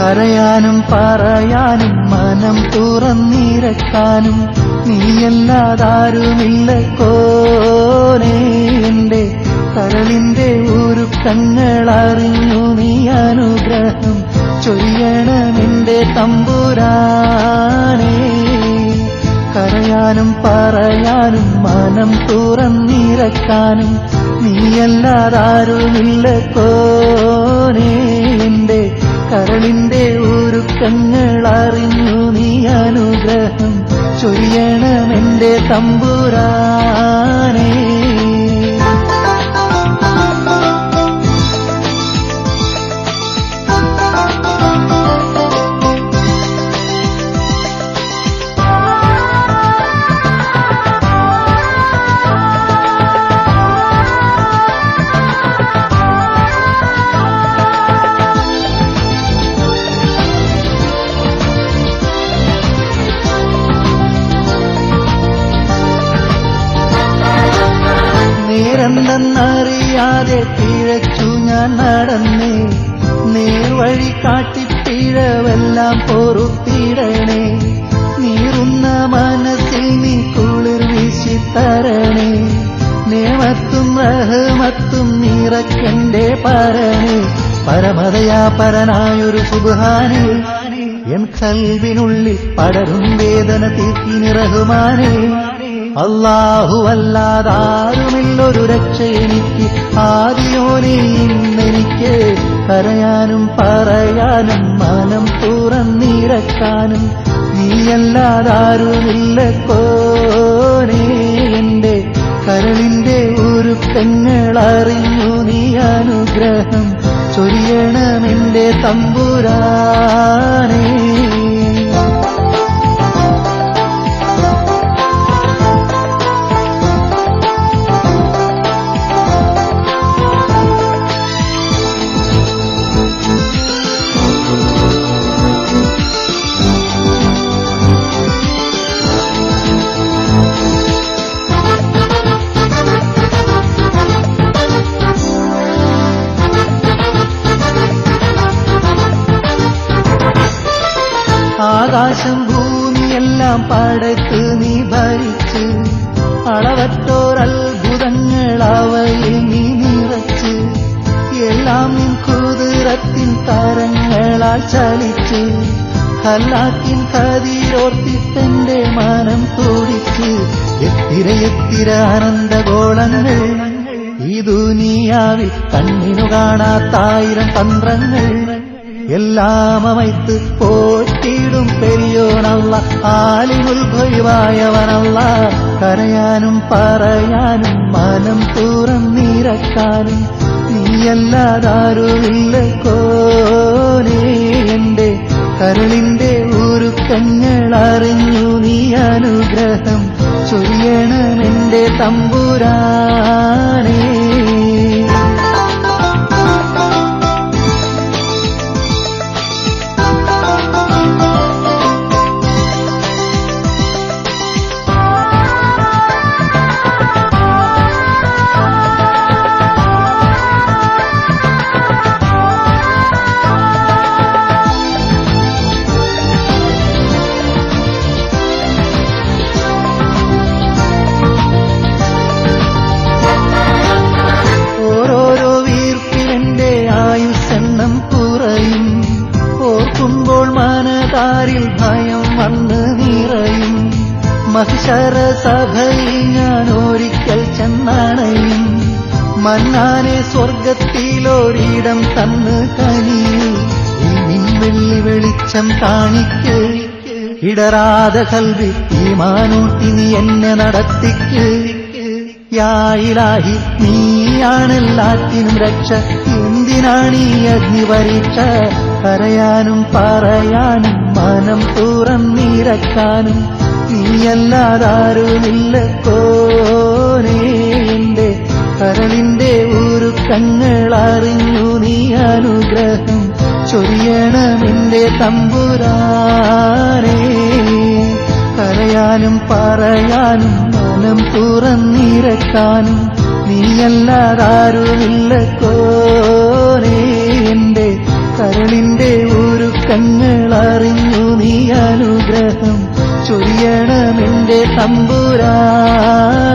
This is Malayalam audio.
കരയാനും പറയാനും മനം തുറന്നിരക്കാനും നീയല്ലാതാരുമില്ല കോനേ. എന്റെ കരളിന്റെ ഉരുക്കങ്ങളറിഞ്ഞു നീ അനുഗ്രഹം ചൊരിയണമെന്റെ തമ്പുരാനേ. കരയാനും പറയാനും മനം തുറന്നിരക്കാനും നീയല്ലാതാരുമില്ല കോനേ. എന്റെ കരളിന്റെ ഉരുക്കങ്ങളറിഞ്ഞു നീ അനുഗ്രഹം ചൊരിയണമെന്റെ തമ്പുരാനേ. നേരെന്തെന്നറിയാതെ പിഴച്ചു ഞാൻ നടന്നേ. നേർവഴി കാട്ടി പിഴവെല്ലാം പൊറുത്തിടണേ. നീറുന്ന മനസ്സിൽ നീ കുളിർ വീശിത്തരണേ. നേമത്തും റഹ്മത്തും നിറയ്ക്കെന്റെ പരനേ. പരമതയാപരനായൊരു സുബ്ഹാനേ. എൻ ഖൽബിനുള്ളിൽ പടരും വേദന തീർക്കിനി റഹ്മാനേ. അല്ലാഹു അല്ലാതാരുമില്ലൊരു രക്ഷ എനിക്ക് ആദിയോനേ. ഇന്നെനിക്ക് കരയാനും പറയാനും മനം തുറന്നിരക്കാനും നീയല്ലാതാരുമില്ല കോനേ. എന്റെ കരളിന്റെ ഉരുക്കങ്ങളറിഞ്ഞു നീ അനുഗ്രഹം ചൊരിയണമെന്റെ തമ്പുരാനേ. ആകാശം ഭൂമിയെല്ലാം പടത്ത് നീ ഭരിച്ച് അളവറ്റോരത്ഭുതങ്ങൾ അവയിൽ നീ നിറച്ച് എല്ലാം നിൻ കുതിരത്തിൻ തരങ്ങളാൽ ചലിച്ച് ഹല്ലാക്കിൻ കതിരോർത്തിട്ടെന്റെ മനം തുടിച്ച് എത്തിര ആനന്ദഗോളങ്ങൾ ഈ ദുനിയാവിൽ കണ്ണിനു കാണാത്തായിരം തന്ത്രങ്ങൾ എല്ലാം അമൈത്ത് പോറ്റിടും പെരിയോനല്ല ആലിമുൽ ഗൈബായവനല്ല. കരയാനും പറയാനും മനം തുറന്നിരക്കാനും നീയല്ലാതാരുമില്ല കോനേ. എന്റെ കരളിന്റെ ഉരുക്കങ്ങളറിഞ്ഞു നീ അനുഗ്രഹം ചൊരിയണമെന്റെ തമ്പുരാനേ. ഓർക്കുമ്പോൾ മനതാരിൽ ഭയം വന്ന് നിറയും. മഹിഷറ സഭയിൽ ഞാൻ ഒരിക്കൽ ചെന്നണയും. മന്നാനെ സ്വർഗത്തിലൊരിടം തന്ന് കനിയും. ഈ മിൻവെള്ളി വെളിച്ചം കാണിക്ക് ഇടറാതെ കൽവി ഈമാനൂട്ടി നീ എന്നെ നടത്തിക്ക്. യാ ഇലാഹി നീയാണെല്ലാത്തിനും രക്ഷ. എന്തിനാണീ അഗ്നിപരീക്ഷ? കരയാനും പറയാനും മനം തുറന്നിരക്കാനും നീയല്ലാതാരുമില്ല കോനേ. എന്റെ കരളിന്റെ ഉരുക്കങ്ങളറിഞ്ഞു നീ അനുഗ്രഹം ചൊരിയണമെന്റെ തമ്പുരാനേ. കരയാനും പറയാനും മനം തുറന്നിരക്കാനും നീയല്ലാതാരുമില്ല കോനേ. എന്റെ കരളിന്റെ ഉരുക്ക ഇഷ്ടങ്ങൾ അറിഞ്ഞു നീ അനുഗ്രഹം ചൊരിയണമെന്റെ തമ്പുരാനേ.